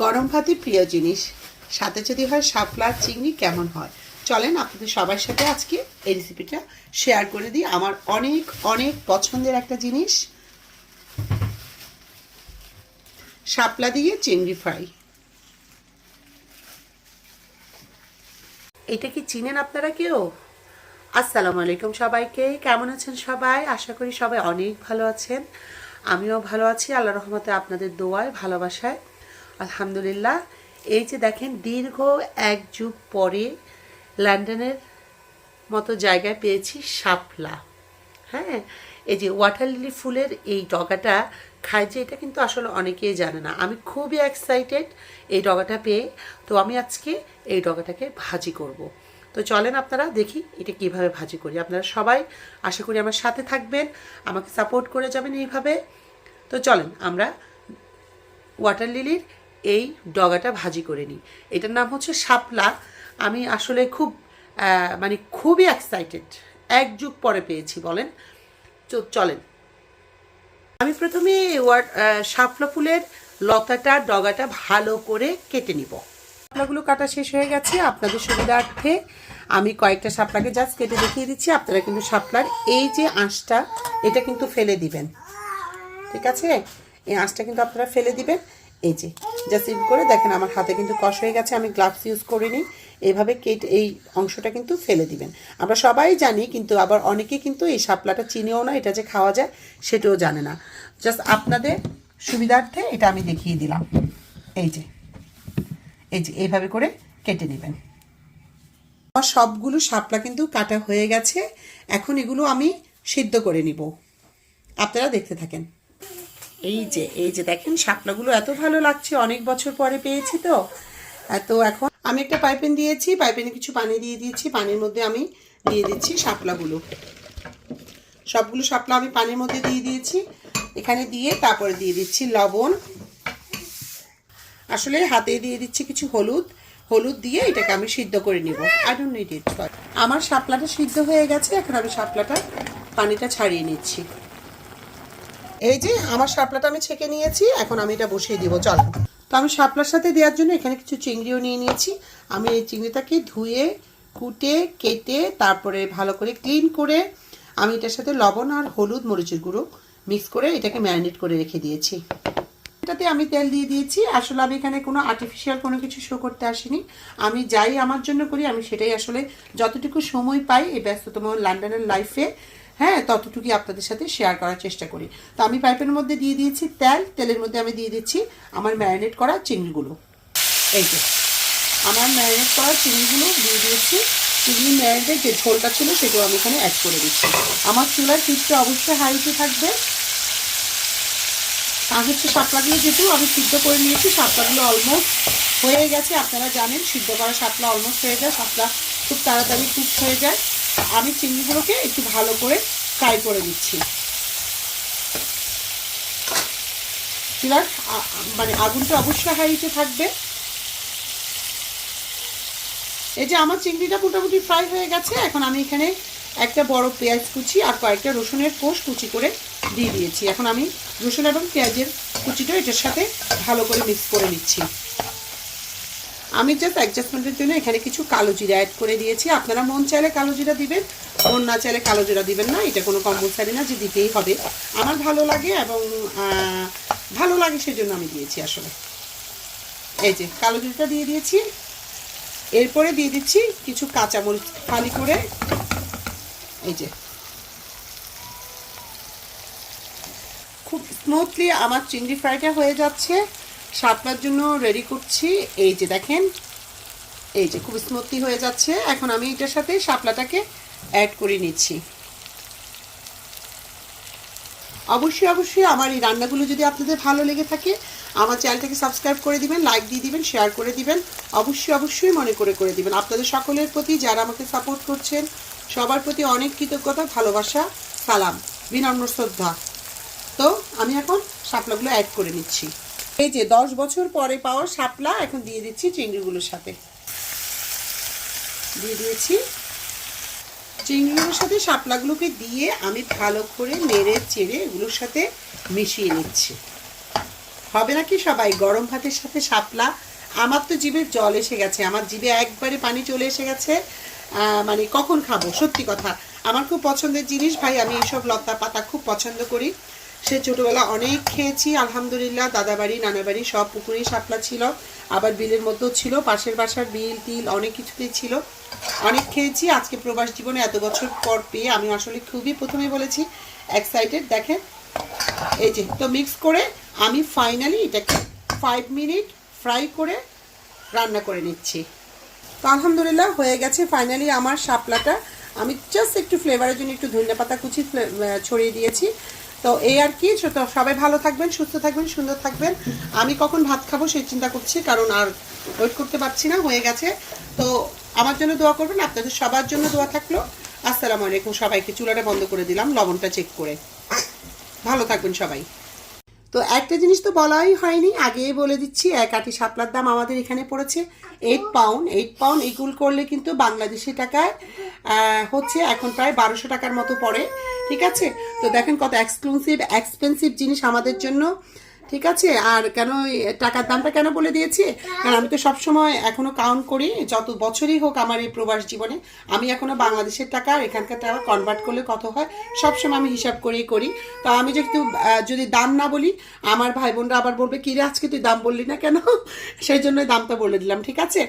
গরম ভাতে প্রিয় জিনিস, সাথে যদি হয় শাপলা চিংড়ি কেমন হয়। চলেন আপনাদের সবার সাথে আজকে এই রেসিপিটা শেয়ার করে দিই। আমার অনেক অনেক পছন্দের একটা জিনিস, শাপলা দিয়ে চিংড়ি ফ্রাই। এটা কি চিনেন আপনারা কেউ? আসসালামু আলাইকুম সবাইকে, কেমন আছেন সবাই? আশা করি সবাই অনেক ভালো আছেন। আমিও ভালো আছি, আল্লাহর রহমতে আপনাদের দোয়ায় ভালোবাসায় আলহামদুলিল্লাহ। এই যে দেখেন, দীর্ঘ এক যুগ পরে লন্ডনের মতো জায়গায় পেয়েছি শাপলা। হ্যাঁ, এই যে ওয়াটার লিলি ফুলের এই ডগাটা খায় যে, এটা কিন্তু আসলে অনেকেই জানে না। আমি খুবই এক্সাইটেড এই ডগাটা পেয়ে। তো আমি আজকে এই ডগাটাকে ভাজি করব। তো চলেন আপনারা দেখি এটা কিভাবে ভাজি করি। আপনারা সবাই আশা করি আমার সাথে থাকবেন, আমাকে সাপোর্ট করে যাবেন এইভাবে। তো চলেন আমরা ওয়াটার লিলির এই ডগাটা ভাজি করে নিই। এটার নাম হচ্ছে শাপলা। আমি আসলে খুবই এক্সাইটেড, এক যুগ পরে পেয়েছি বলেন। তো চলেন, আমি প্রথমে শাপলা ফুলের লতাটা ডগাটা ভালো করে কেটে নিব। শাপলাগুলো কাটা শেষ হয়ে গেছে। আপনাদের সুবিধার্থে আমি কয়েকটা শাপলাকে জাস্ট কেটে দেখিয়ে দিচ্ছি। আপনারা কিন্তু শাপলার এই যে আঁশটা, এটা কিন্তু ফেলে দিবেন, ঠিক আছে? এই আঁশটা কিন্তু আপনারা ফেলে দিবেন। এই যে জাস্ট ইন করে দেখেন আমার হাতে কিন্তু কষ হয়ে গেছে, আমি গ্লাভস ইউজ করিনি। এইভাবে কেটে এই অংশটা কিন্তু ফেলে দিবেন। আমরা সবাই জানি, কিন্তু আবার অনেকে কিন্তু এই শাপলাটা চিনেও না, এটা যে খাওয়া যায় সেটাও জানে না। জাস্ট আপনাদের সুবিধার্থে এটা আমি দেখিয়ে দিলাম। এই যে এইভাবে করে কেটে নেবেন। আমার সবগুলো শাপলা কিন্তু কাটা হয়ে গেছে। এখন এগুলো আমি সিদ্ধ করে নিব, আপনারা দেখতে থাকেন। এই যে দেখেন, শাপলাগুলো এত ভালো লাগছে, অনেক বছর পরে পেয়েছি তো। এখন আমি একটা পাইপেন দিয়েছি, পাইপেনে কিছু পানি দিয়ে দিয়েছি। পানির মধ্যে আমি দিয়ে দিচ্ছি শাপলাগুলো। সবগুলো শাপলা আমি পানির মধ্যে দিয়ে দিয়েছি। এখানে দিয়ে তারপরে দিয়ে দিচ্ছি লবণ, আসলে হাতে দিয়ে দিচ্ছি কিছু হলুদ দিয়ে এটাকে আমি সিদ্ধ করে নিব। I don't need it. আমার শাপলাটা সিদ্ধ হয়ে গেছে। এখন আমি শাপলাটা পানিটা ছাড়িয়ে নিচ্ছি। এই যে আমার শাপলাটা আমি ছেঁকে নিয়েছি, এখন আমি এটা বসিয়ে দিব। চলো, তো আমি শাপলার সাথে দেওয়ার জন্য এখানে কিছু চিংড়িও নিয়ে নিয়েছি। আমি এই চিংড়িটাকে ধুয়ে কুটে কেটে তারপরে ভালো করে ক্লিন করে আমি এটার সাথে লবণ আর হলুদ মরিচের গুঁড়ো মিক্স করে এটাকে ম্যারিনেট করে রেখে দিয়েছি। এটাতে আমি তেল দিয়ে দিয়েছি। আসলে আমি এখানে কোনো আর্টিফিশিয়াল কোনো কিছু শো করতে আসিনি। আমি যাই আমার জন্য করি, আমি সেটাই আসলে যতটুকু সময় পাই এই ব্যস্ততম লন্ডনের লাইফে, হ্যাঁ, ততটুকুই আপনাদের সাথে শেয়ার করার চেষ্টা করি। তো আমি পাইপের মধ্যে দিয়ে দিয়েছি তেলের মধ্যে আমি দিয়ে দিচ্ছি আমার ম্যারিনেট করা চিংড়িগুলো। এই যে আমার ম্যারিনেট করা চিংড়িগুলো দিয়ে দিয়েছি। চিংড়ি ম্যারিনেটের যে ঝোলটা ছিল সেটাও আমি এখানে অ্যাড করে দিচ্ছি। আমার চুলার হিটটা অবশ্যই হাইতে থাকবে। আর হচ্ছে শাপলাগুলো যেহেতু আমি সিদ্ধ করে নিয়েছি, শাপলাগুলো অলমোস্ট হয়ে গেছে। আপনারা জানেন সিদ্ধ করা শাপলা অলমোস্ট হয়ে যায়, শাপলা খুব তাড়াতাড়ি কুক হয়ে যায়। আমি চিংড়িগুলোকে একটু ভালো করে ফ্রাই করে দিচ্ছি। চুলার আগুনটা অবশ্যই হাইতে থাকবে। এই যে আমার চিংড়িটা মোটামুটি ফ্রাই হয়ে গেছে। এখন আমি এখানে একটা বড় পেঁয়াজ কুচি আর কয়েকটা রসুনের কোষ কুচি করে দিয়ে দিয়েছি। এখন আমি রসুন এবং পেঁয়াজের কুচিটা এটার সাথে ভালো করে মিক্স করে নিচ্ছি। আমি জাস্ট অ্যাডজাস্টমেন্টের জন্য এখানে কিছু কালো জিরা অ্যাড করে দিয়েছি। আপনারা মন চাইলে কালো জিরা দিবেন, মন না চাইলে কালো জিরা দিবেন না। এটা কোনো কম্পালসারি না যে দিতেই হবে। আমার ভালো লাগে এবং ভালো লাগে সেজন্য আমি দিয়েছি আসলে। এই যে কালো জিরাটা দিয়ে দিয়েছি। এরপরে দিয়ে দিচ্ছি কিছু কাঁচামরিচ ফালি করে। এই যে খুব স্মুথলি আমার চিংড়ি ফ্রাইটা হয়ে যাচ্ছে। শাপলার জন্য রেডি করছি। এই যে দেখেন, এই যে খুব স্মুথলি হয়ে যাচ্ছে। এখন আমি এটার সাথে শাপলাটাকে অ্যাড করে নিচ্ছি। অবশ্যই আমার এই রান্নাগুলো যদি আপনাদের ভালো লেগে থাকে, আমার চ্যানেলটাকে সাবস্ক্রাইব করে দিবেন, লাইক দিয়ে দিবেন, শেয়ার করে দিবেন। অবশ্যই মনে করে দিবেন। আপনাদের সকলের প্রতি, যারা আমাকে সাপোর্ট করছেন, সবার প্রতি অনেক কৃতজ্ঞতা, ভালোবাসা, সালাম, বিনম্র শ্রদ্ধা। তো আমি এখন শাপলাগুলো অ্যাড করে নিচ্ছি। এই যে 10 বছর পরে পাওয়া শাপলা এখন দিয়ে দিচ্ছি চিংড়িগুলোর সাথে। দিয়ে দিয়েছি। চিংড়িগুলোর সাথে শাপলাগুলোকে দিয়ে আমি ভালো করে নেড়ে চেড়ে এগুলোর সাথে মিশিয়ে নিচ্ছি। হবে নাকি সবাই গরম ভাতের সাথে শাপলা? আমার তো জিভে জল এসে গেছে, আমার জিভে একবারে পানি চলে এসে গেছে। মানে কখন খাবো, সত্যি কথা। আমার খুব পছন্দের জিনিস ভাই, আমি এইসব লতা পাতা খুব পছন্দ করি। সে ছোটোবেলা অনেক খেয়েছি আলহামদুলিল্লাহ, দাদাবাড়ি নানাবাড়ি সব পুকুরেই শাপলা ছিল, আবার বিলের মধ্যেও ছিল, পাশের বাসার বিল টিল অনেক কিছুতেই ছিল, অনেক খেয়েছি। আজকে প্রবাস জীবনে এত বছর পর পেয়ে আমি আসলে খুবই, প্রথমে বলেছি, এক্সাইটেড। দেখেন এই যে, তো মিক্স করে আমি ফাইনালি এটাকে 5 মিনিট ফ্রাই করে রান্না করে নিচ্ছি। তো আলহামদুলিল্লাহ হয়ে গেছে ফাইনালি আমার শাপলাটা। আমি জাস্ট একটু ফ্লেভারের জন্য একটু ধনিয়া পাতা কুচি ছড়িয়ে দিয়েছি। তো এই আর কি, সবাই ভালো থাকবেন, সুস্থ থাকবেন, সুন্দর থাকবেন। আমি কখন ভাত খাবো সেই চিন্তা করছি, কারণ আর ওয়েট করতে পারছি না, হয়ে গেছে। তো আমার জন্য দোয়া করবেন, আপনাদের সবার জন্য দোয়া থাকলো। আসসালামু আলাইকুম সবাইকে। চুলাটা বন্ধ করে দিলাম লবণটা চেক করে। ভালো থাকবেন সবাই। তো একটা জিনিস তো বলাই হয়নি, আগেই বলে দিচ্ছি, এক আটি শাপলার দাম আমাদের এখানে পড়েছে 8 পাউন্ড। 8 পাউন্ড ইকুয়াল করলে কিন্তু বাংলাদেশি টাকায় হচ্ছে এখন প্রায় 1200 টাকার মতো পড়ে। ঠিক আছে, তো দেখেন কত এক্সপেন্সিভ জিনিস আমাদের জন্য। ঠিক আছে, আর কেন টাকার দামটা কেন বলে দিয়েছি, কারণ আমি তো সবসময় এখনো কাউন্ট করি, যত বছরই হোক আমার এই প্রবাস জীবনে, আমি এখনো বাংলাদেশের টাকা আর এখানকার টাকা কনভার্ট করলে কত হয় সবসময় আমি হিসাব করেই করি। তো আমি যেহেতু যদি দাম না বলি, আমার ভাই বোনরা আবার বলবে কি রে আজকে তুই দাম বললি না কেন, সেই জন্য দামটা বলে দিলাম। ঠিক আছে।